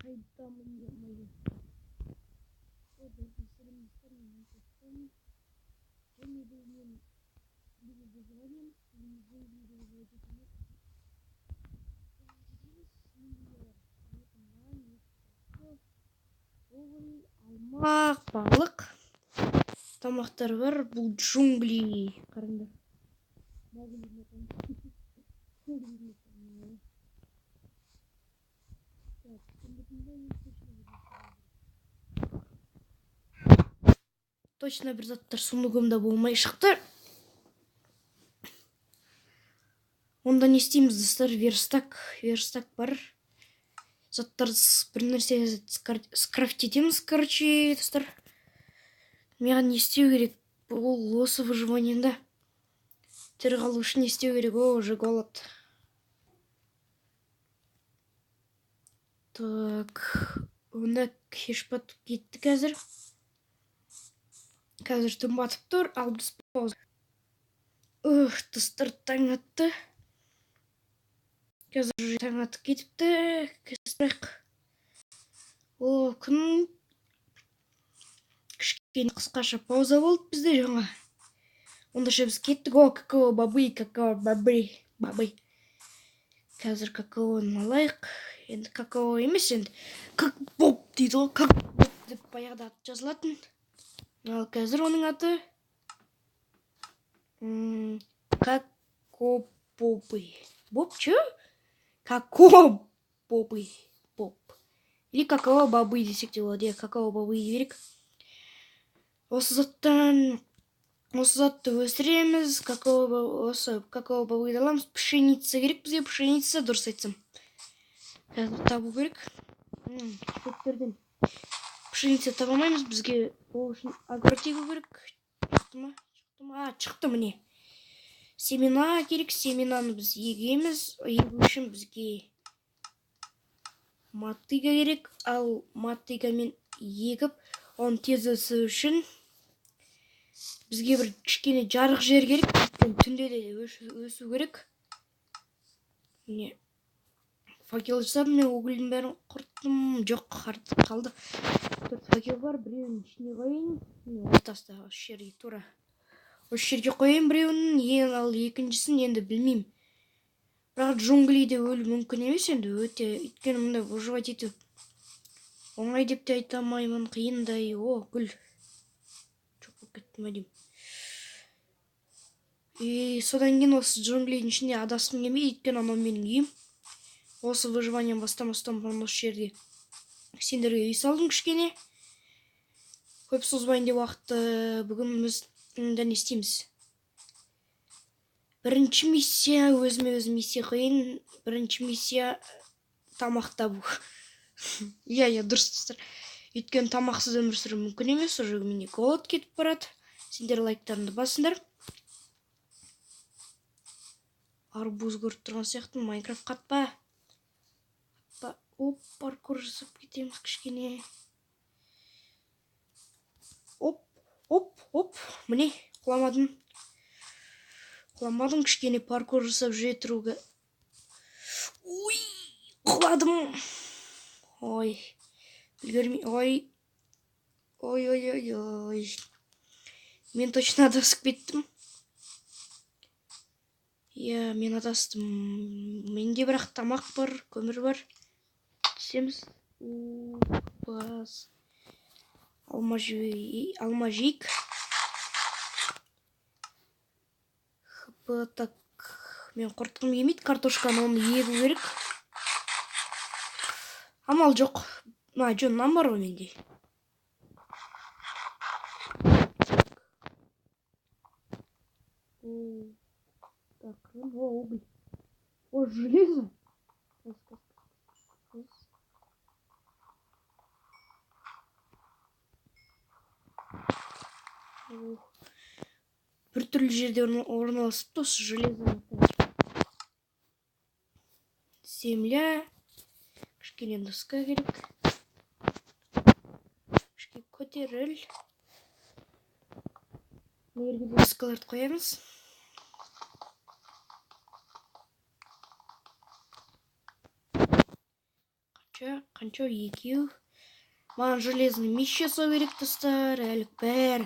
қайдамын емайын. Одан сәлемдестер мен айтыстым. Және бұл мен біле бұзғанем. Біздің видеоға өтетіміз. Алма, балық, тамақтар бар. Бұл джунгли. Қараңдар. Точно бір заттар сундугымда болмай шықты. Онда не істейміз, достар? Верстак бар. Заттар бір нәрсе скрафтетеміз, короче, достар. Маған не істеу керек? Бұл осы выживаниемда. Тірі қалу үшін не істеу керек? О, уже голод. Так, оны кешпат кетті қазір. Қазір түн батып тұр, ал біз пауза. Достар, таң атты. Қазір таң атып кетіпті. Кестірек. О, күн кішкене қысқаша пауза болды бізде жаңа. Ондаша біз кеттік. О, какао бабы. Қазір какаоны алайық. Енді какао емес, енді как боб дейді ғой. Как боб деп баяғыда аты жазылатын. Ал қазір оның аты какао бобы. Боб, чё? Какао бобы. Боб. Или какао бабы десек те болады. Какао бабы берек. Осы затты өсіреміз. Какао бабыды аламыз. Пшеница керек бізге. Пшеница, дұрыс айтсам. Қазір табу керек. Шөптерден пшеница таба алмаймыз. Бізге ол үшін агротегу керек. Шықты міне. Семена керек. Семенаны біз егеміз. Егу үшін бізге мотыга керек. Ал мотыгамен егіп, оны тез өсу үшін бізге бір кішкене жарық жер керек. Түнде де өсу керек. Міне. Факел жасап, мен угілдің бәрін құрттым. Жоқ, артық қалды. 4 факел бар, біреуін ішіне қойын. Ортасында осы жерге тура. Осы жерге қойын біреуін, ал екіншісін енді білмеймін. Бірақ джунглиде өлу мүмкін емес енді, өте. Өйткені мұнда выживать ету оңай деп те айта алмаймын, қиындай. О, гүл. Жоқ болып кетті ме деймін. Содан кейін осы джунглидің ішінде адасқым келмейді, өйткені анау менің үйім. Осы выживанием бастамастан бұрын осы жерге сендерге үй салдым кішкене. Көп созбайын деп уақытты. Бүгін біз не істейміз? Бірінші миссия, өзіме миссия қойын. Бірінші миссия тамақ табу. Иә, дұрыс достар. Өйткені тамақсыз өмір сүру мүмкін емес. Уже менде голод кетіп барады. Сендер лайктарыңды басыңдар. Арбуз көріп тұрған сияқты. Майнкрафт қатпа. Оп, паркур жасап кетеміз кішкене. Оп. Міне, құламадым кішкене паркур жасап жүре тұруға. Ой, құладым. Ой. Мен точно адасып кеттім. Иә, мен адастым. Менде бірақ тамақ бар, көмір бар. Түсеміз. Алма жейік. Так, мен құртқым келмейді картошканы, оны егу керек. Амал жоқ. Жоннан бар ғой менде. Так, уголь. О, железо. Бір түрлі жерде орналасыпты осы железо. Земля. Кішкене доска керек. Кішкене көтеріл. Мерге доскаларды қоямыз. Қанша екеу. Маған железный миссия жасау керек достар. Әлі бәрі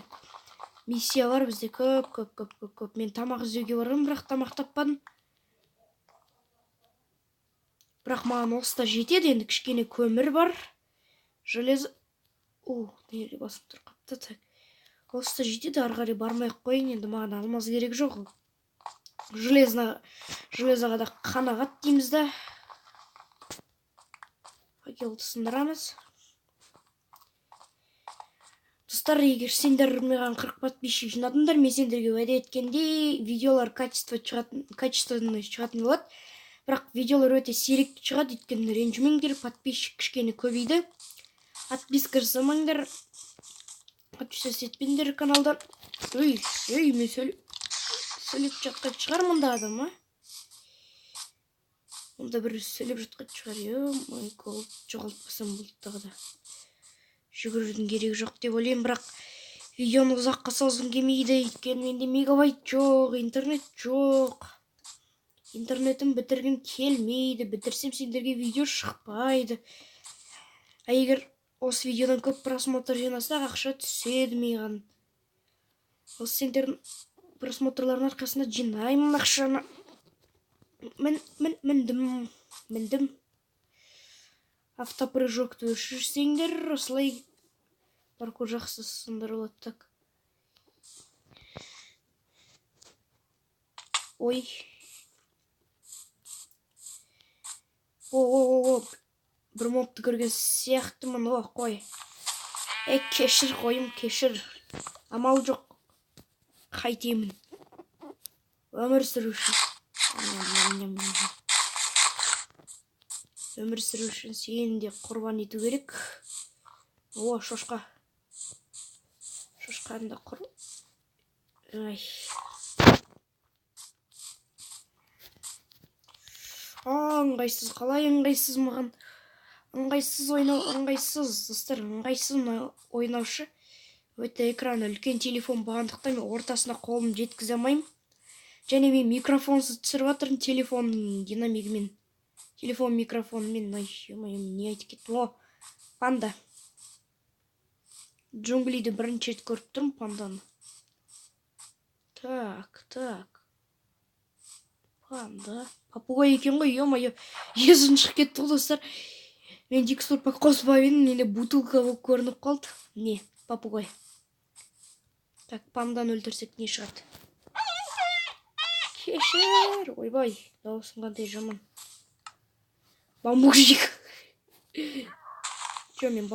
миссия бар бізде көп. Мен тамақ іздеуге барамын, бірақ тамақ таппадым. Бірақ маған осыда жетеді, енді кішкене көмір бар. Желез... неге басып тұр қапты. Так. Осыда жетеді, ары қарай бармай-ақ қойын, енді маған алмаз керек жоқ. Железаға да қанағат дейміз да. Факелді сындырамыз. Достар, егер сендер маған 40 подписчик жинадыңдар, мен сендерге уәде еткендей видеолар качественный шығатын болады. Бірақ видеолар өте сирек шығады, өйткені ренжімеңдер, подписчик кішкене көбейді. Подписка жасамаңдар. Подписаться етпеңдер каналдан. Мен сөйлеп жатқан шығар мұнда адам, а? Мұнда бір сөйлеп жатқан шығар, жоғалтпасам болды тағы да. Жүгірудің керегі жоқ деп ойлаймын, бірақ видеоны ұзаққа созғым келмейді, өйткені менде мегабайт жоқ, интернет жоқ. Интернетім бітіргім келмейді, бітірсем сендерге видео шықпайды. Егер осы видеодан көп просмотр жинасақ, ақша түседі маған. Осы сендердің просмотрлардың арқасында жинаймын ақшаны. Міндім. Автопрыжокты өшірсеңдер, осылай паркур жақсы сындырылады. Так. Ой. Бір мобты көрген сияқтымын, қой. Кешір қойым, кешір. Амал жоқ. Қайтемін. Өмір сүру үшін. Өмір сүру үшін сені де құрбан ету керек. Шошқа. Шошқаны да ыңғайсыз, қалай ыңғайсыз маған? Ыңғайсыз ойнау, ыңғайсыз, достар, ыңғайсыз ойнаушы. Өте экраны үлкен телефон бағандықтан мен ортасына қолым жеткізе алмаймын. Және мен микрофонсыз түсіріп жатырмын телефонның динамигімен. Телефон микрофонмен, не айтып кеттім? Панда. Джунглиді бірінші рет көріп тұрмын, панданы. Так. Панда. Попугай екен ғой, есім шығып кетті ғой, достар. Мен текстур пак қоспап едім, менде бутылка болып көрініп қалды. Не, попугай. Так, панданы өлтірсек не шығады? Кешір, ойбай, дауысың қандай жаман. Бамбук. Мен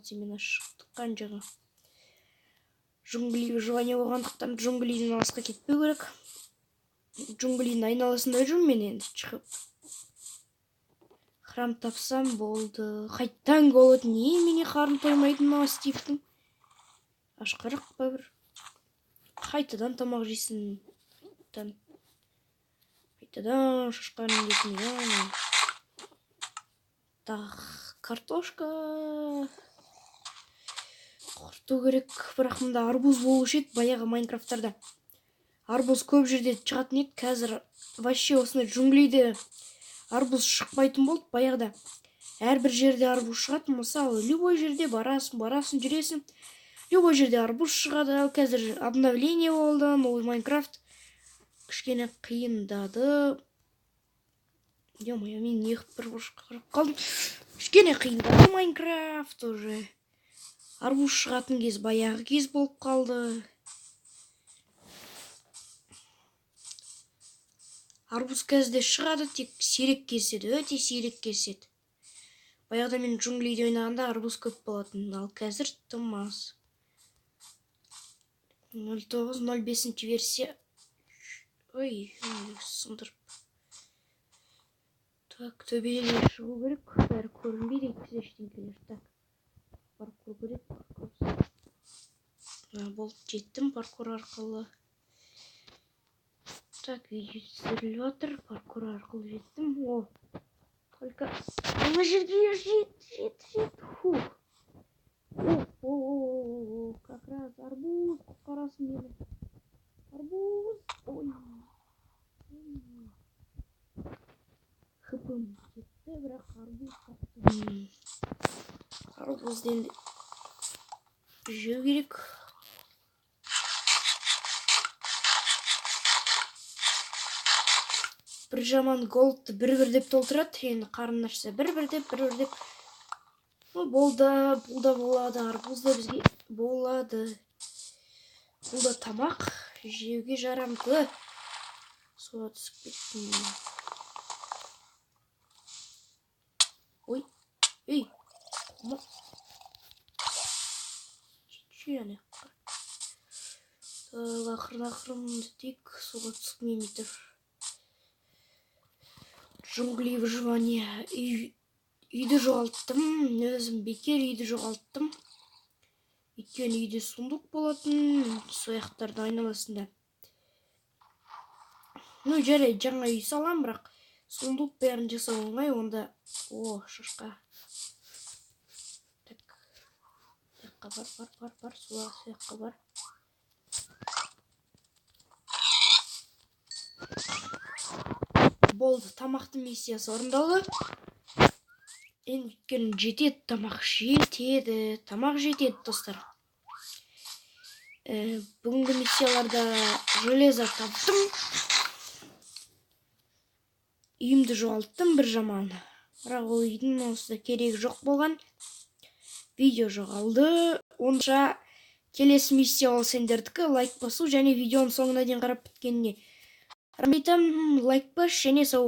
семена шықтыққан жаңа. Джунгли выживание болғандықтан джунглиден алысқа кетпеу керек. Джунглидің айналасында жүрмін мен енді шығып. Храм тапсам болды. Қайттан голод, мене қарым тоймайды мына Стивтің. Ашқарық па бір. Қайтадан тамақ жейсін. Қайтадан шошқаның етін. Картошка. Құрту керек, бірақ мұнда арбуз болушы еді баяғы Майнкрафттарда. Арбуз көп жерде шығатын еді, қазір вообще осындай джунглиде арбуз шықпайтын болды баяғыда. Әрбір жерде арбуз шығады, мысалы, любой жерде барасың, жүресің. Любой жерде арбуз шығады, қазір обновление болды, новый Майнкрафт. Кішкене қиындады. Мен неғып бір қырып қалдым. Кішкене қиындады Майнкрафт уже. Арбуз шығатын кез баяғы кез болып қалды. Арбуз қазірде шығады, тек сирек кеседі, өте сирек кеседі. Баяғыда мен джунглиде ойнағанда арбуз көп болатын, ал қазір тым аз. 09.05 версия. Сындырып. Так, төбелерге шығу керек, бәрі көрінбейді, еткіз ештеңкелер. Так, паркур керек, болды, жеттім паркур арқылы. Так, видео түсіріліп жатыр, паркур арқылы жеттім. Только ана жерге жет. Как раз арбуз құтқарасын мені. Арбуз. Хыпым. бірақ арбузды енді жеу керек. Бір жаман голдты бір деп толтырады. Енді қарның ашса бір деп. Болды, бұл да болады, арбуз да бізге болады. Бұл да тамақ, жеуге жарамды. Суға түсіп кеттім. Ой, ей, құмыр. Жене. Ақырын тек суға түскім тұр. Джунгли выживание. Үйді жоғалттым, өзім бекер үйді жоғалттым. Өйткені үйде сундук болатын, сояқтарды айналасында. Жарайды, жаңа үй салам, бірақ сундук бәрін жасау оңай, онда. О, шашқа. Сояққа бар, сояққа бар. Болды, тамақты миссиясы орындалды. Өйткені жетеді, тамақ жетеді, достар. Бүгінгі миссияларда железо таптым. Үйімді жоғалттым бір жаман. Бірақ ол үйдің осыда керегі жоқ болған. Видео жоғалды. Онша келесі миссия ол сендердікі лайк басу және видеоның соңына дейін қарап біткеніне рахмет айтамын. Лайк бас және сау